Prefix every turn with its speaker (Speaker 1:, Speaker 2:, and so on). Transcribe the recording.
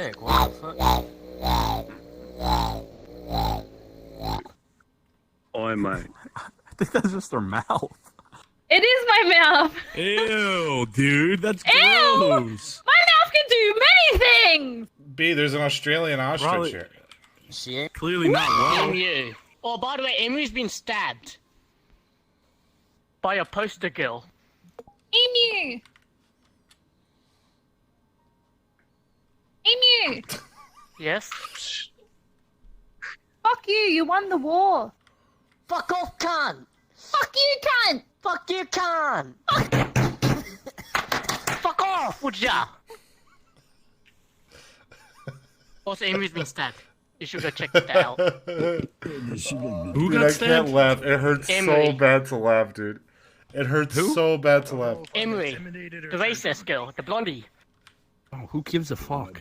Speaker 1: What the fuck?
Speaker 2: Oi, mate.
Speaker 3: I think that's just their mouth.
Speaker 4: It is my mouth.
Speaker 2: Ew, dude, that's
Speaker 4: Ew!
Speaker 2: gross.
Speaker 4: My mouth can do many things.
Speaker 5: B, there's an Australian ostrich
Speaker 2: Probably-
Speaker 5: here.
Speaker 1: She ain't.
Speaker 2: Clearly not well.
Speaker 6: Emu. Oh, by the way, Emu's been stabbed by a poster girl.
Speaker 4: Emu. Emu.
Speaker 6: Yes.
Speaker 4: Fuck you. You won the war.
Speaker 6: Fuck off, cunt.
Speaker 4: Fuck you, cunt.
Speaker 6: Fuck you, cunt. Fuck off, would ya? Also, Emu's been stabbed. You should go check that out.
Speaker 2: Who
Speaker 5: Dude,
Speaker 2: got
Speaker 5: I
Speaker 2: stabbed?
Speaker 5: can't laugh. It hurts so
Speaker 6: Emery.
Speaker 5: bad to laugh, dude. It hurts so bad to laugh.
Speaker 6: Emery, the racist girl, the blondie.
Speaker 2: Oh, who gives a fuck?